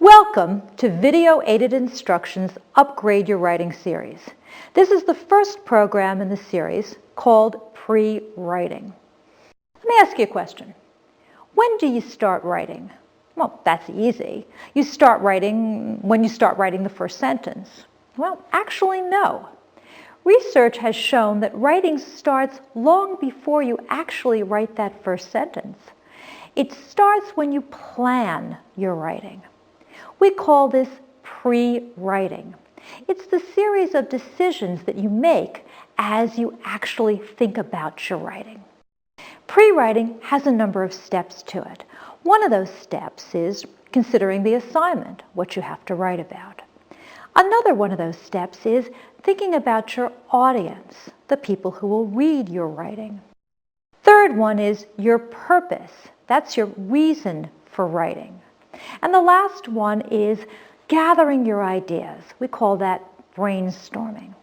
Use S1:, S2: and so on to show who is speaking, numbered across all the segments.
S1: Welcome to Video Aided Instructions Upgrade Your Writing series. This is the first program in the series called Prewriting. Let me ask you a question. When do you start writing? Well, that's easy. You start writing when you start writing the first sentence. Well, actually, no. Research has shown that writing starts long before you actually write that first sentence. It starts when you plan your writing. We call this pre-writing. It's the series of decisions that you make as you actually think about your writing. Pre-writing has a number of steps to it. One of those steps is considering the assignment, what you have to write about. Another one of those steps is thinking about your audience, the people who will read your writing. Third one is your purpose. That's your reason for writing. And the last one is gathering your ideas. We call that brainstorming.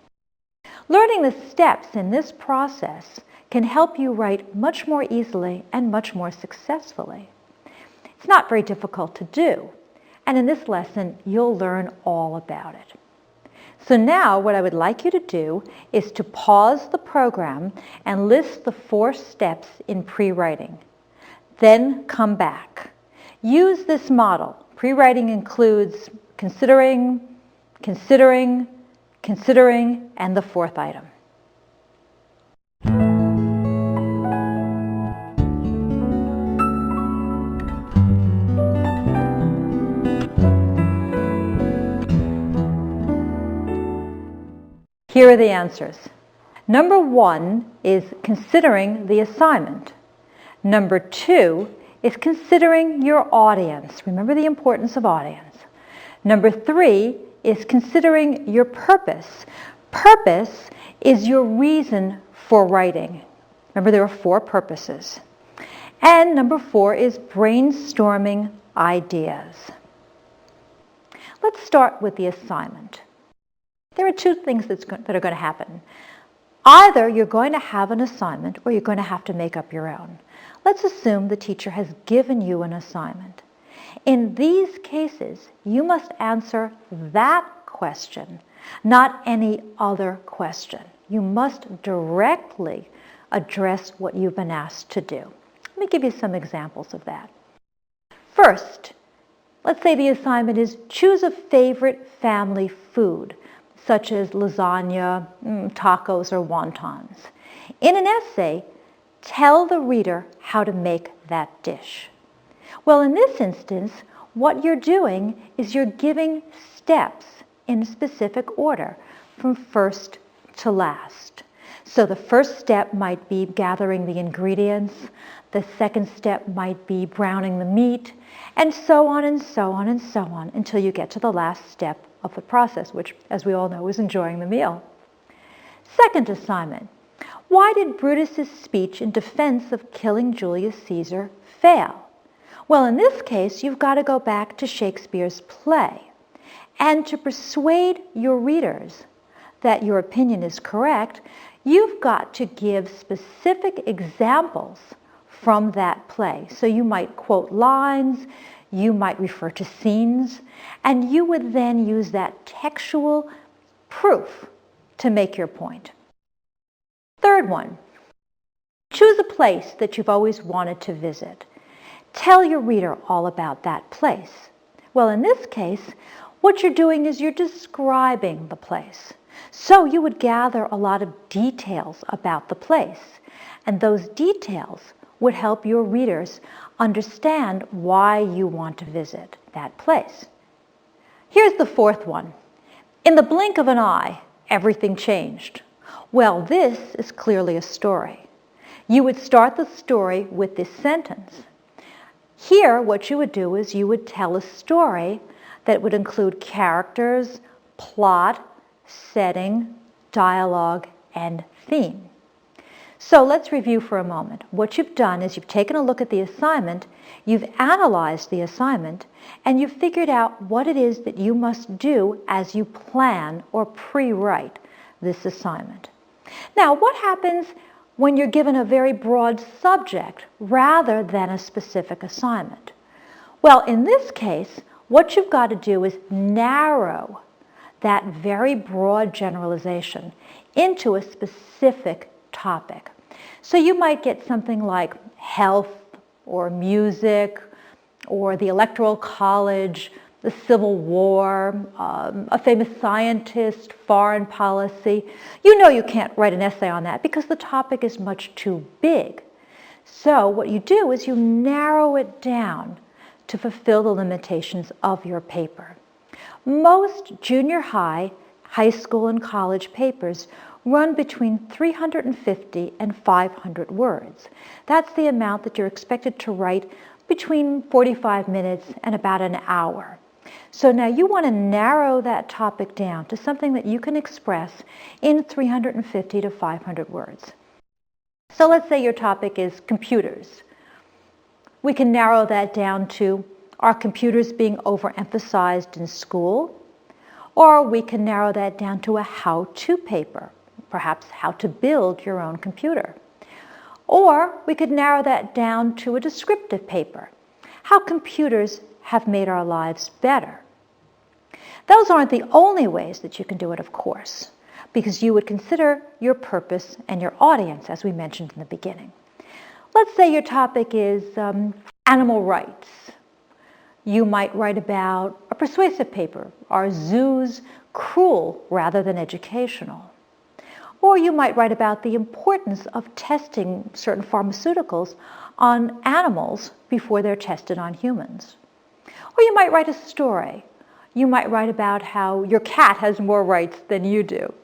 S1: Learning the steps in this process can help you write much more easily and much more successfully. It's not very difficult to do, and in this lesson you'll learn all about it. So now what I would like you to do is to pause the program and list the 4 steps in pre-writing. Then come back. Use this model. Pre-writing includes considering, and the 4th item. Here are the answers. Number 1 is considering the assignment. Number 2 is considering your audience. Remember the importance of audience. Number 3 is considering your purpose. Purpose is your reason for writing. Remember there are 4 purposes. And number 4 is brainstorming ideas. Let's start with the assignment. There are 2 things that are going to happen. Either you're going to have an assignment or you're going to have to make up your own. Let's assume the teacher has given you an assignment. In these cases, you must answer that question, not any other question. You must directly address what you've been asked to do. Let me give you some examples of that. First, let's say the assignment is choose a favorite family food, such as lasagna, tacos, or wontons. In an essay, tell the reader how to make that dish. Well, in this instance, what you're doing is you're giving steps in specific order from first to last. So the first step might be gathering the ingredients, the second step might be browning the meat, and so on and so on and so on until you get to the last step of the process, which, as we all know, is enjoying the meal. Second assignment. Why did Brutus's speech in defense of killing Julius Caesar fail? Well, in this case, you've got to go back to Shakespeare's play. And to persuade your readers that your opinion is correct, you've got to give specific examples from that play. So you might quote lines, you might refer to scenes, and you would then use that textual proof to make your point. Third one, choose a place that you've always wanted to visit. Tell your reader all about that place. Well, in this case, what you're doing is you're describing the place. So you would gather a lot of details about the place, and those details would help your readers understand why you want to visit that place. Here's the 4th one. In the blink of an eye, everything changed. Well, this is clearly a story. You would start the story with this sentence. Here, what you would do is you would tell a story that would include characters, plot, setting, dialogue, and theme. So let's review for a moment. What you've done is you've taken a look at the assignment, you've analyzed the assignment, and you've figured out what it is that you must do as you plan or pre-write this assignment. Now, what happens when you're given a very broad subject rather than a specific assignment? Well, in this case, what you've got to do is narrow that very broad generalization into a specific topic. So you might get something like health or music or the Electoral College, the Civil War, a famous scientist, foreign policy. You know you can't write an essay on that because the topic is much too big. So what you do is you narrow it down to fulfill the limitations of your paper. Most junior high, high school, and college papers run between 350 and 500 words. That's the amount that you're expected to write between 45 minutes and about an hour. So now you want to narrow that topic down to something that you can express in 350 to 500 words. So let's say your topic is computers. We can narrow that down to, are computers being overemphasized in school? Or we can narrow that down to a how-to paper, perhaps how to build your own computer. Or we could narrow that down to a descriptive paper, how computers have made our lives better. Those aren't the only ways that you can do it, of course, because you would consider your purpose and your audience, as we mentioned in the beginning. Let's say your topic is animal rights. You might write about a persuasive paper, are zoos cruel rather than educational? Or you might write about the importance of testing certain pharmaceuticals on animals before they're tested on humans. Or you might write a story. You might write about how your cat has more rights than you do.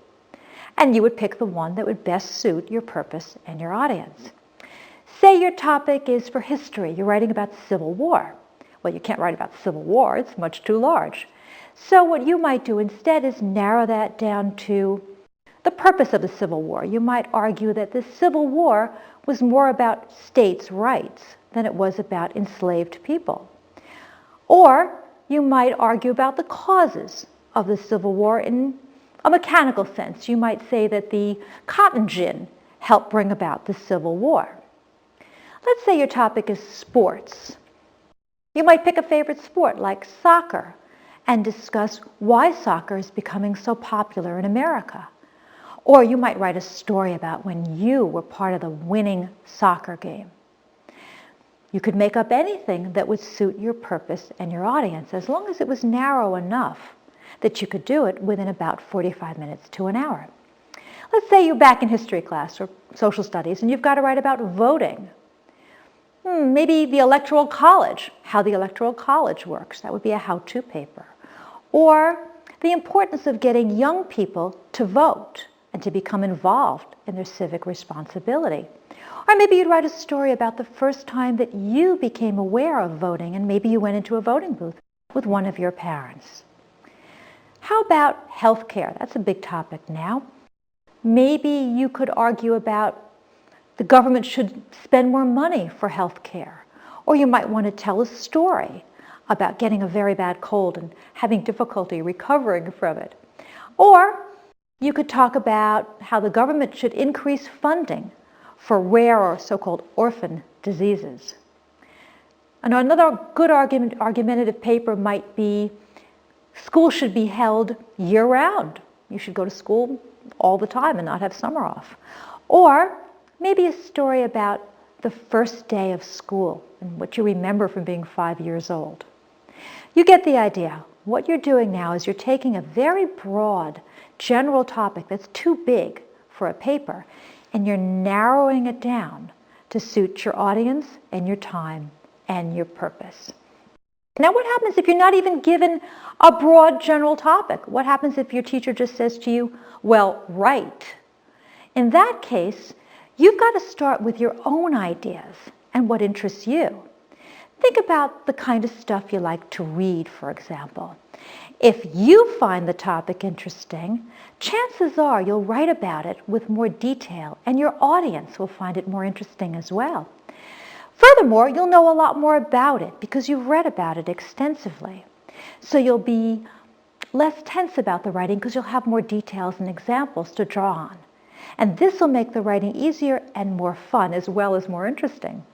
S1: And you would pick the one that would best suit your purpose and your audience. Say your topic is for history. You're writing about the Civil War. Well, you can't write about the Civil War. It's much too large. So what you might do instead is narrow that down to the purpose of the Civil War. You might argue that the Civil War was more about states' rights than it was about enslaved people. Or you might argue about the causes of the Civil War in a mechanical sense. You might say that the cotton gin helped bring about the Civil War. Let's say your topic is sports. You might pick a favorite sport like soccer and discuss why soccer is becoming so popular in America. Or you might write a story about when you were part of the winning soccer game. You could make up anything that would suit your purpose and your audience, as long as it was narrow enough that you could do it within about 45 minutes to an hour. Let's say you're back in history class or social studies and you've got to write about voting. Maybe the Electoral College, how the Electoral College works. That would be a how-to paper. Or the importance of getting young people to vote and to become involved in their civic responsibility. Or maybe you'd write a story about the first time that you became aware of voting and maybe you went into a voting booth with one of your parents. How about healthcare? That's a big topic now. Maybe you could argue about the government should spend more money for healthcare. Or you might want to tell a story about getting a very bad cold and having difficulty recovering from it. Or you could talk about how the government should increase funding for rare or so-called orphan diseases. And another good argumentative paper might be school should be held year-round. You should go to school all the time and not have summer off. Or maybe a story about the first day of school and what you remember from being 5 years old. You get the idea. What you're doing now is you're taking a very broad, general topic that's too big for a paper, and you're narrowing it down to suit your audience and your time and your purpose. Now, what happens if you're not even given a broad, general topic? What happens if your teacher just says to you, well, write? In that case, you've got to start with your own ideas and what interests you. Think about the kind of stuff you like to read, for example. If you find the topic interesting, chances are you'll write about it with more detail, and your audience will find it more interesting as well. Furthermore, you'll know a lot more about it because you've read about it extensively. So you'll be less tense about the writing because you'll have more details and examples to draw on. And this will make the writing easier and more fun as well as more interesting.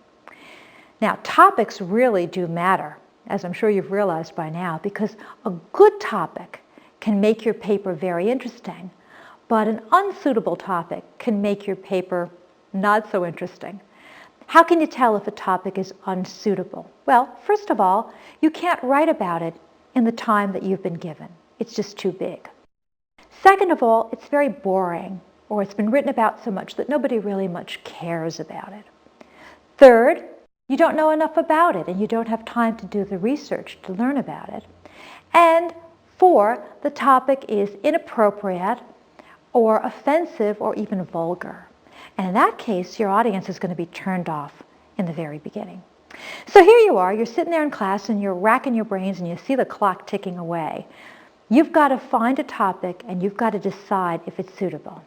S1: Now, topics really do matter. as I'm sure you've realized by now, because a good topic can make your paper very interesting, but an unsuitable topic can make your paper not so interesting. How can you tell if a topic is unsuitable? Well, first of all, you can't write about it in the time that you've been given. It's just too big. Second of all, it's very boring, or it's been written about so much that nobody really much cares about it. Third, you don't know enough about it and you don't have time to do the research to learn about it. And four, the topic is inappropriate or offensive or even vulgar. And in that case, your audience is going to be turned off in the very beginning. So here you are, you're sitting there in class and you're racking your brains and you see the clock ticking away. You've got to find a topic and you've got to decide if it's suitable.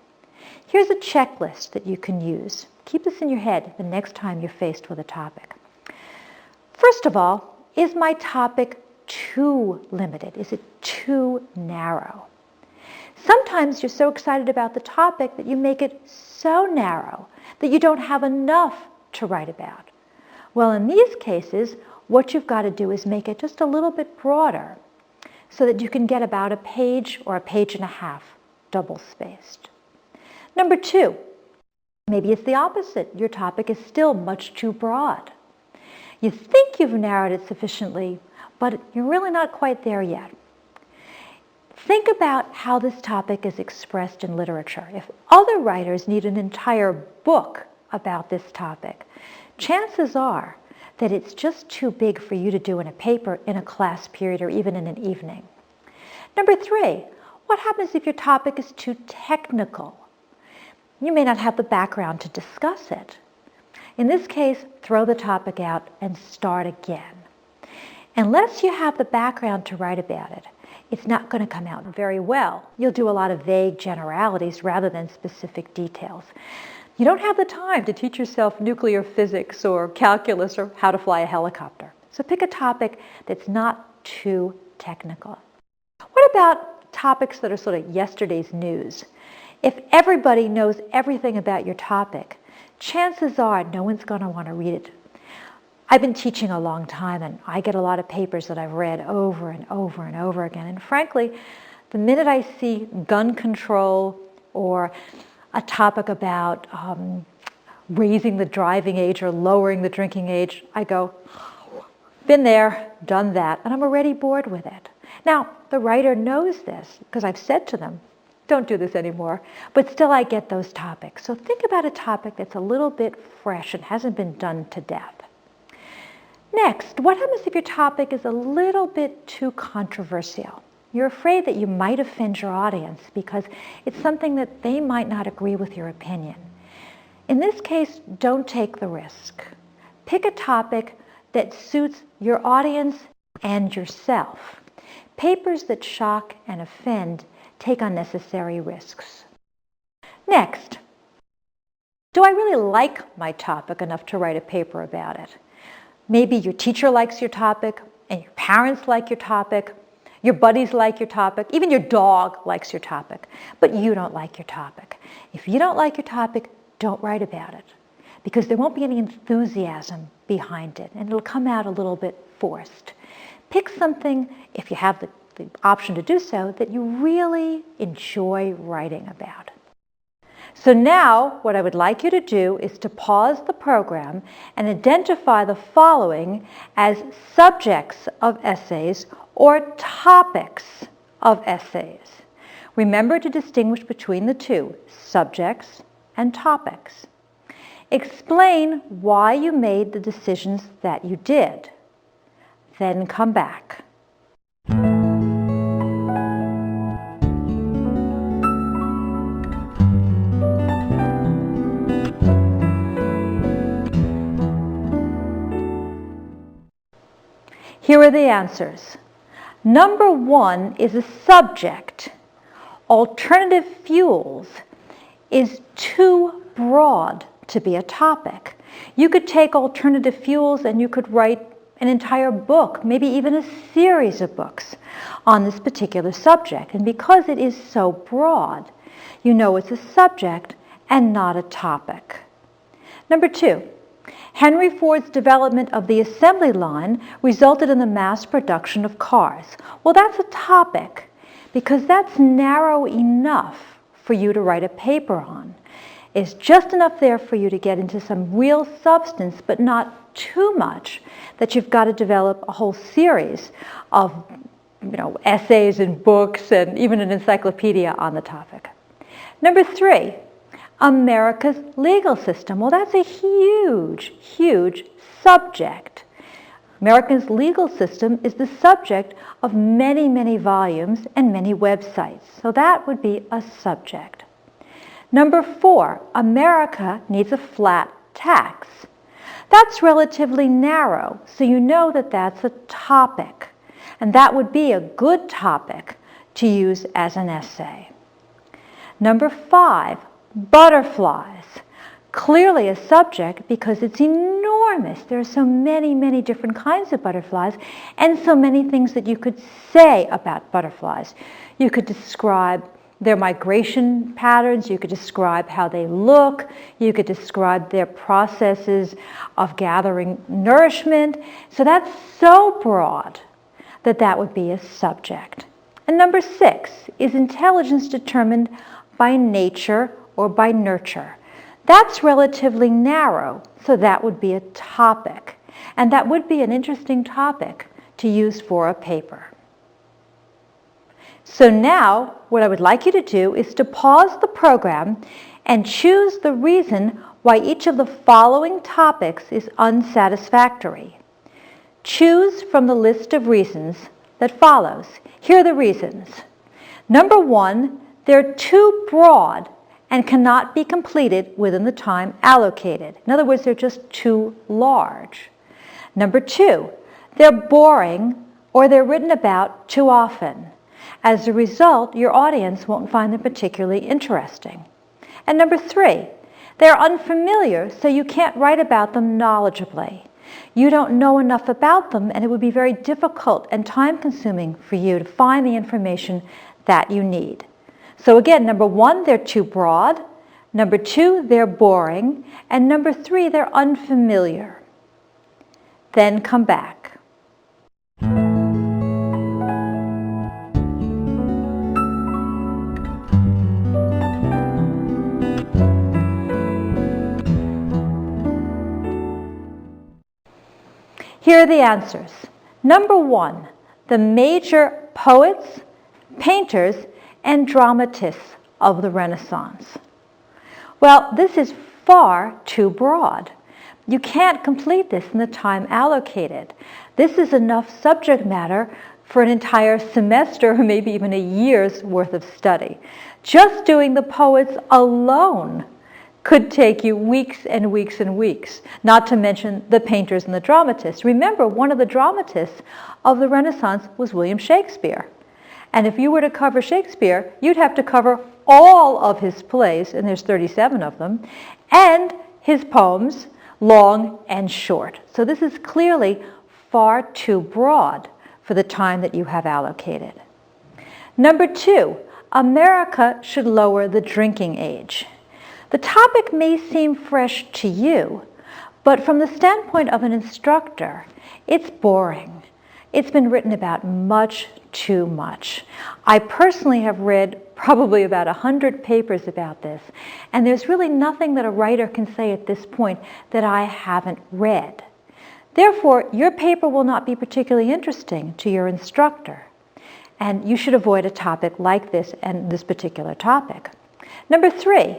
S1: Here's a checklist that you can use. Keep this in your head the next time you're faced with a topic. First of all, is my topic too limited? Is it too narrow? Sometimes you're so excited about the topic that you make it so narrow that you don't have enough to write about. Well, in these cases, what you've got to do is make it just a little bit broader so that you can get about a page or a page and a half double-spaced. Number two, maybe it's the opposite. Your topic is still much too broad. You think you've narrowed it sufficiently, but you're really not quite there yet. Think about how this topic is expressed in literature. If other writers need an entire book about this topic, chances are that it's just too big for you to do in a paper, in a class period, or even in an evening. Number three, what happens if your topic is too technical? You may not have the background to discuss it. In this case, throw the topic out and start again. Unless you have the background to write about it, it's not going to come out very well. You'll do a lot of vague generalities rather than specific details. You don't have the time to teach yourself nuclear physics or calculus or how to fly a helicopter. So pick a topic that's not too technical. What about topics that are sort of yesterday's news? If everybody knows everything about your topic, chances are no one's going to want to read it. I've been teaching a long time and I get a lot of papers that I've read over and over and over again. And frankly, the minute I see gun control or a topic about raising the driving age or lowering the drinking age, I go, been there, done that, and I'm already bored with it. Now, the writer knows this because I've said to them, don't do this anymore, but still I get those topics. So think about a topic that's a little bit fresh and hasn't been done to death. Next, what happens if your topic is a little bit too controversial? You're afraid that you might offend your audience because it's something that they might not agree with your opinion. In this case, don't take the risk. Pick a topic that suits your audience and yourself. Papers that shock and offend take unnecessary risks. Next, do I really like my topic enough to write a paper about it? Maybe your teacher likes your topic, and your parents like your topic, your buddies like your topic, even your dog likes your topic, but you don't like your topic. If you don't like your topic, don't write about it, because there won't be any enthusiasm behind it, and it'll come out a little bit forced. Pick something, if you have the option to do so, that you really enjoy writing about. So now, what I would like you to do is to pause the program and identify the following as subjects of essays or topics of essays. Remember to distinguish between the two, subjects and topics. Explain why you made the decisions that you did. Then come back. Here are the answers. Number one is a subject. Alternative fuels is too broad to be a topic. You could take alternative fuels and you could write an entire book, maybe even a series of books on this particular subject. And because it is so broad, you know it's a subject and not a topic. Number two, Henry Ford's development of the assembly line resulted in the mass production of cars. Well, that's a topic because that's narrow enough for you to write a paper on. It's just enough there for you to get into some real substance, but not too much that you've got to develop a whole series of essays and books and even an encyclopedia on the topic. Number 3, America's legal system. Well, that's a huge, huge subject. America's legal system is the subject of many, many volumes and many websites. So that would be a subject. Number 4, America needs a flat tax. That's relatively narrow, so you know that that's a topic. And that would be a good topic to use as an essay. Number 5, butterflies. Clearly a subject because it's enormous. There are so many, many different kinds of butterflies and so many things that you could say about butterflies. You could describe their migration patterns, you could describe how they look, you could describe their processes of gathering nourishment. So that's so broad that that would be a subject. And number 6, is intelligence determined by nature or by nurture? That's relatively narrow, so that would be a topic. And that would be an interesting topic to use for a paper. So now, what I would like you to do is to pause the program and choose the reason why each of the following topics is unsatisfactory. Choose from the list of reasons that follows. Here are the reasons. Number 1, they're too broad and cannot be completed within the time allocated. In other words, they're just too large. Number 2, they're boring or they're written about too often. As a result, your audience won't find them particularly interesting. And number 3, they're unfamiliar, so you can't write about them knowledgeably. You don't know enough about them, and it would be very difficult and time-consuming for you to find the information that you need. So again, number 1, they're too broad. Number 2, they're boring. And number 3, they're unfamiliar. Then come back. Here are the answers. Number 1, the major poets, painters, and dramatists of the Renaissance. Well, this is far too broad. You can't complete this in the time allocated. This is enough subject matter for an entire semester or maybe even a year's worth of study. Just doing the poets alone could take you weeks and weeks and weeks, not to mention the painters and the dramatists. Remember, one of the dramatists of the Renaissance was William Shakespeare. And if you were to cover Shakespeare, you'd have to cover all of his plays, and there's 37 of them, and his poems, long and short. So this is clearly far too broad for the time that you have allocated. Number 2, America should lower the drinking age. The topic may seem fresh to you, but from the standpoint of an instructor, it's boring. It's been written about much too much. I personally have read probably about 100 papers about this, and there's really nothing that a writer can say at this point that I haven't read. Therefore, your paper will not be particularly interesting to your instructor, and you should avoid a topic like this and this particular topic. Number 3,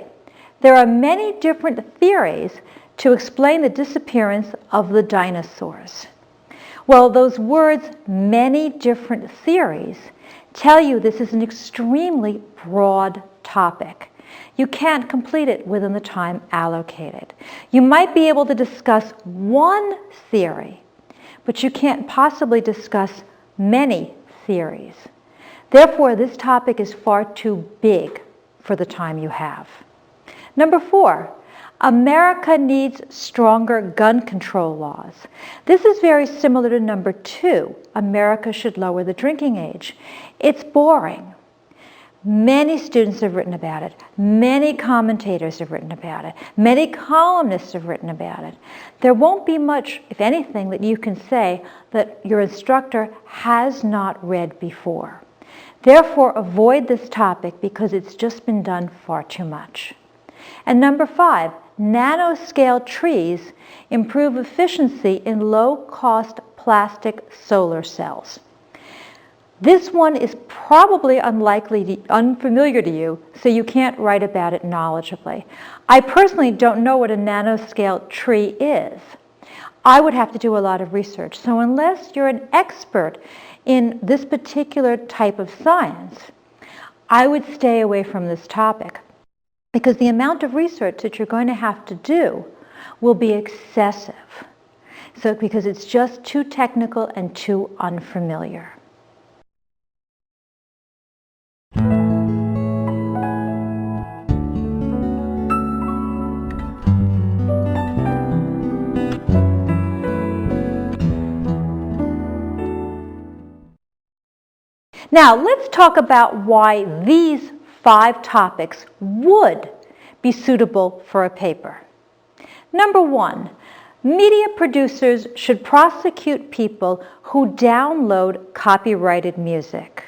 S1: there are many different theories to explain the disappearance of the dinosaurs. Well, those words, many different theories, tell you this is an extremely broad topic. You can't complete it within the time allocated. You might be able to discuss one theory, but you can't possibly discuss many theories. Therefore, this topic is far too big for the time you have. Number 4, America needs stronger gun control laws. This is very similar to number 2, America should lower the drinking age. It's boring. Many students have written about it. Many commentators have written about it. Many columnists have written about it. There won't be much, if anything, that you can say that your instructor has not read before. Therefore, avoid this topic because it's just been done far too much. And number 5, nanoscale trees improve efficiency in low-cost plastic solar cells. This one is probably unfamiliar to you, so you can't write about it knowledgeably. I personally don't know what a nanoscale tree is. I would have to do a lot of research. So unless you're an expert in this particular type of science, I would stay away from this topic because the amount of research that you're going to have to do will be excessive. So because it's just too technical and too unfamiliar. Now, let's talk about why these 5 topics would be suitable for a paper. Number 1, media producers should prosecute people who download copyrighted music.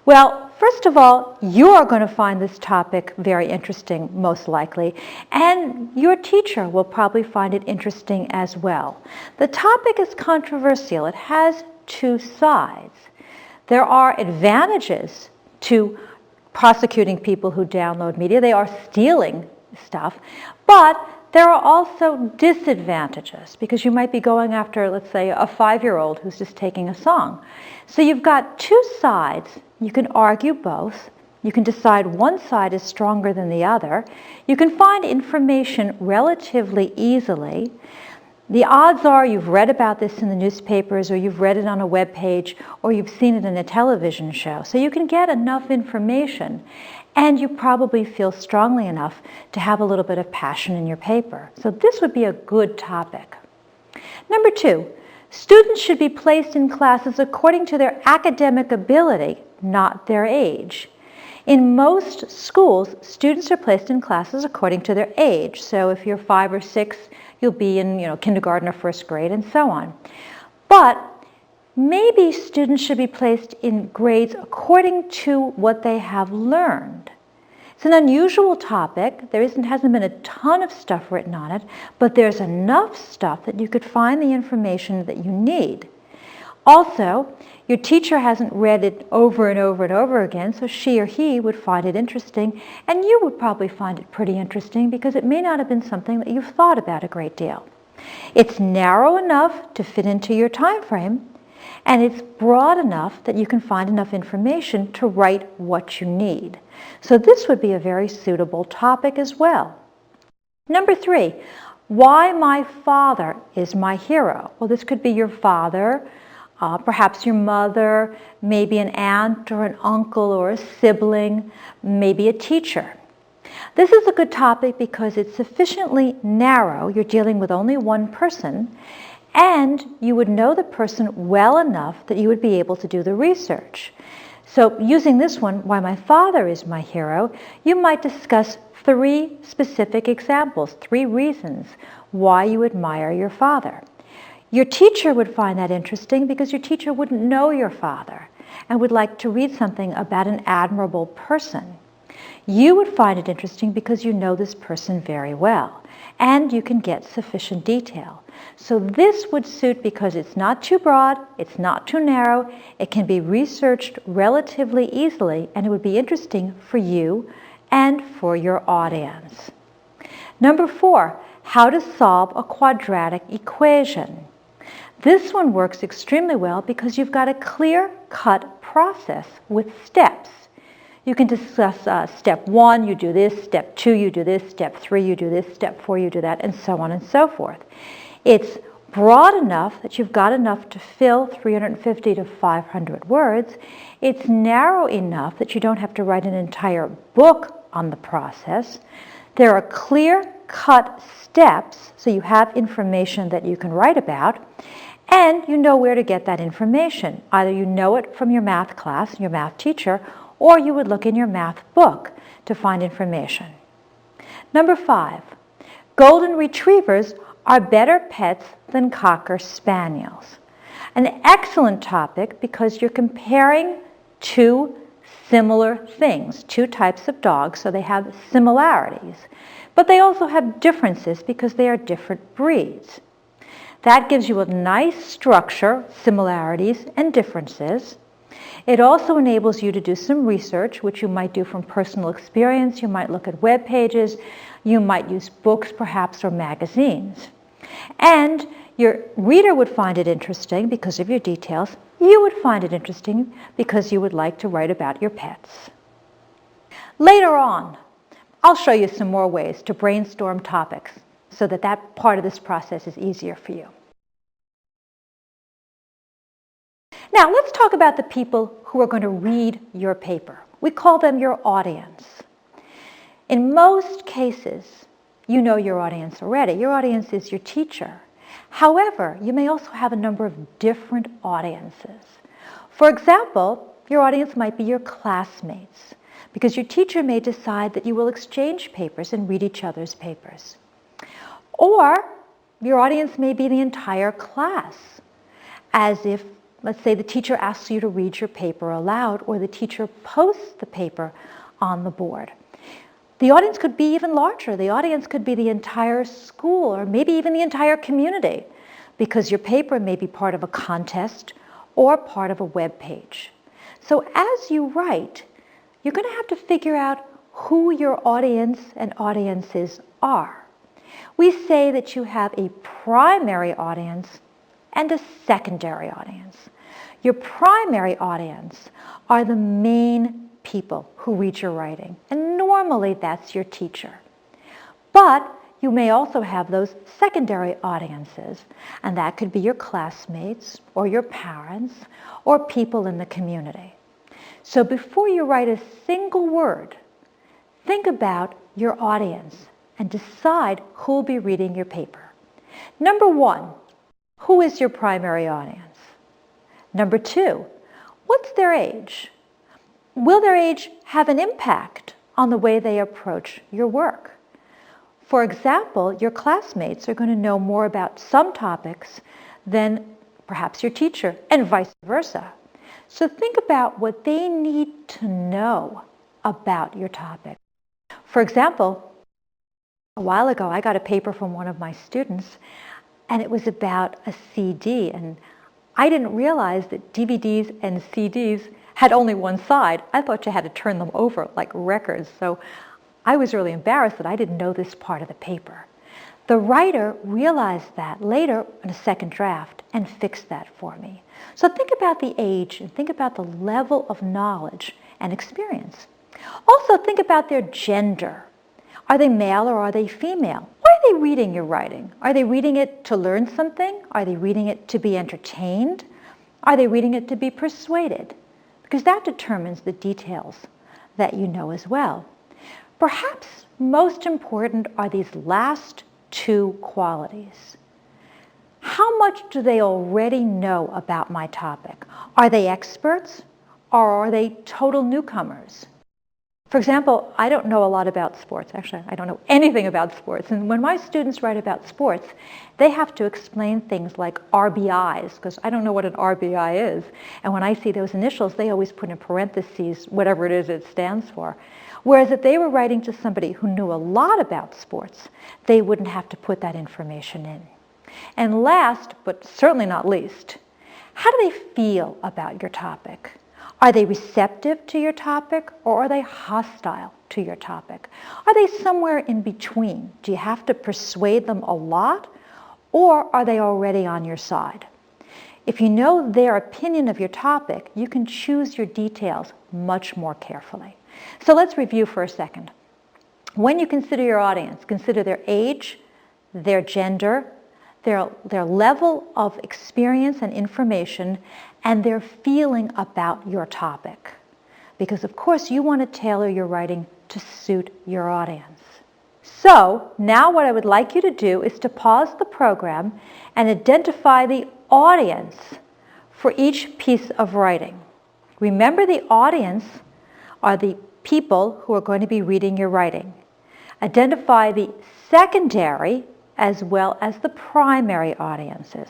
S1: Well, first of all, you're going to find this topic very interesting, most likely, and your teacher will probably find it interesting as well. The topic is controversial. It has 2 sides. There are advantages to prosecuting people who download media. They are stealing stuff, but there are also disadvantages because you might be going after, let's say, a 5-year-old who's just taking a song. So you've got 2 sides. You can argue both. You can decide one side is stronger than the other. You can find information relatively easily. The odds are you've read about this in the newspapers, or you've read it on a web page, or you've seen it in a television show. So you can get enough information, and you probably feel strongly enough to have a little bit of passion in your paper. So this would be a good topic. Number 2, students should be placed in classes according to their academic ability, not their age. In most schools, students are placed in classes according to their age. So if you're 5 or 6, you'll be in kindergarten or 1st grade and so on. But maybe students should be placed in grades according to what they have learned. It's an unusual topic. There hasn't been a ton of stuff written on it, but there's enough stuff that you could find the information that you need. Also, your teacher hasn't read it over and over and over again, so she or he would find it interesting, and you would probably find it pretty interesting because it may not have been something that you've thought about a great deal. It's narrow enough to fit into your time frame, and it's broad enough that you can find enough information to write what you need. So this would be a very suitable topic as well. Number 3, why my father is my hero. Well, this could be your father, perhaps your mother, maybe an aunt or an uncle or a sibling, maybe a teacher. This is a good topic because it's sufficiently narrow. You're dealing with only one person, and you would know the person well enough that you would be able to do the research. So using this one, why my father is my hero, you might discuss 3 specific examples, 3 reasons why you admire your father. Your teacher would find that interesting because your teacher wouldn't know your father and would like to read something about an admirable person. You would find it interesting because you know this person very well and you can get sufficient detail. So this would suit because it's not too broad, it's not too narrow, it can be researched relatively easily, and it would be interesting for you and for your audience. Number 4, how to solve a quadratic equation. This one works extremely well because you've got a clear-cut process with steps. You can discuss step 1, you do this, step 2, you do this, step 3, you do this, step 4, you do that, and so on and so forth. It's broad enough that you've got enough to fill 350 to 500 words. It's narrow enough that you don't have to write an entire book on the process. There are clear-cut steps, so you have information that you can write about, and you know where to get that information. Either you know it from your math class, your math teacher, or you would look in your math book to find information. Number 5, golden retrievers are better pets than cocker spaniels. An excellent topic because you're comparing two similar things, two types of dogs, so they have similarities. But they also have differences because they are different breeds. That gives you a nice structure, similarities and differences. It also enables you to do some research, which you might do from personal experience. You might look at web pages. You might use books, perhaps, or magazines. And your reader would find it interesting because of your details. You would find it interesting because you would like to write about your pets. Later on, I'll show you some more ways to brainstorm topics so that that part of this process is easier for you. Now, let's talk about the people who are going to read your paper. We call them your audience. In most cases, you know your audience already. Your audience is your teacher. However, you may also have a number of different audiences. For example, your audience might be your classmates, because your teacher may decide that you will exchange papers and read each other's papers. Or your audience may be the entire class, as if, let's say, the teacher asks you to read your paper aloud, or the teacher posts the paper on the board. The audience could be even larger. The audience could be the entire school, or maybe even the entire community, because your paper may be part of a contest or part of a web page. So as you write, you're going to have to figure out who your audience and audiences are. We say that you have a primary audience and a secondary audience. Your primary audience are the main people who read your writing, and normally that's your teacher. But you may also have those secondary audiences, and that could be your classmates or your parents or people in the community. So before you write a single word, think about your audience and decide who will be reading your paper. Number 1, who is your primary audience? Number 2, what's their age? Will their age have an impact on the way they approach your work? For example, your classmates are going to know more about some topics than perhaps your teacher, and vice versa. So think about what they need to know about your topic. For example, a while ago I got a paper from one of my students, and it was about a CD, and I didn't realize that DVDs and CDs had only one side. I thought you had to turn them over like records. So I was really embarrassed that I didn't know this part of the paper. The writer realized that later in a second draft and fixed that for me. So think about the age and think about the level of knowledge and experience. Also think about their gender. Are they male or are they female? Why are they reading your writing? Are they reading it to learn something? Are they reading it to be entertained? Are they reading it to be persuaded? Because that determines the details that you know as well. Perhaps most important are these last 2 qualities. How much do they already know about my topic? Are they experts or are they total newcomers? For example, I don't know a lot about sports. Actually, I don't know anything about sports. And when my students write about sports, they have to explain things like RBIs, because I don't know what an RBI is. And when I see those initials, they always put in parentheses whatever it is it stands for. Whereas if they were writing to somebody who knew a lot about sports, they wouldn't have to put that information in. And last, but certainly not least, how do they feel about your topic? Are they receptive to your topic or are they hostile to your topic? Are they somewhere in between? Do you have to persuade them a lot or are they already on your side? If you know their opinion of your topic, you can choose your details much more carefully. So let's review for a second. When you consider your audience, consider their age, their gender, their level of experience and information, and their feeling about your topic. Because of course you want to tailor your writing to suit your audience. So now what I would like you to do is to pause the program and identify the audience for each piece of writing. Remember, the audience are the people who are going to be reading your writing. Identify the secondary as well as the primary audiences.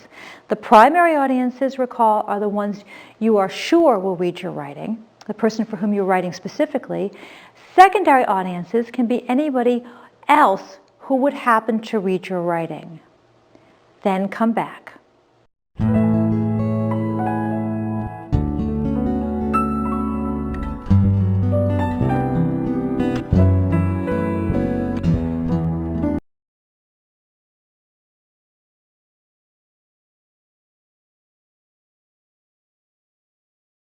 S1: The primary audiences, recall, are the ones you are sure will read your writing, the person for whom you're writing specifically. Secondary audiences can be anybody else who would happen to read your writing. Then come back.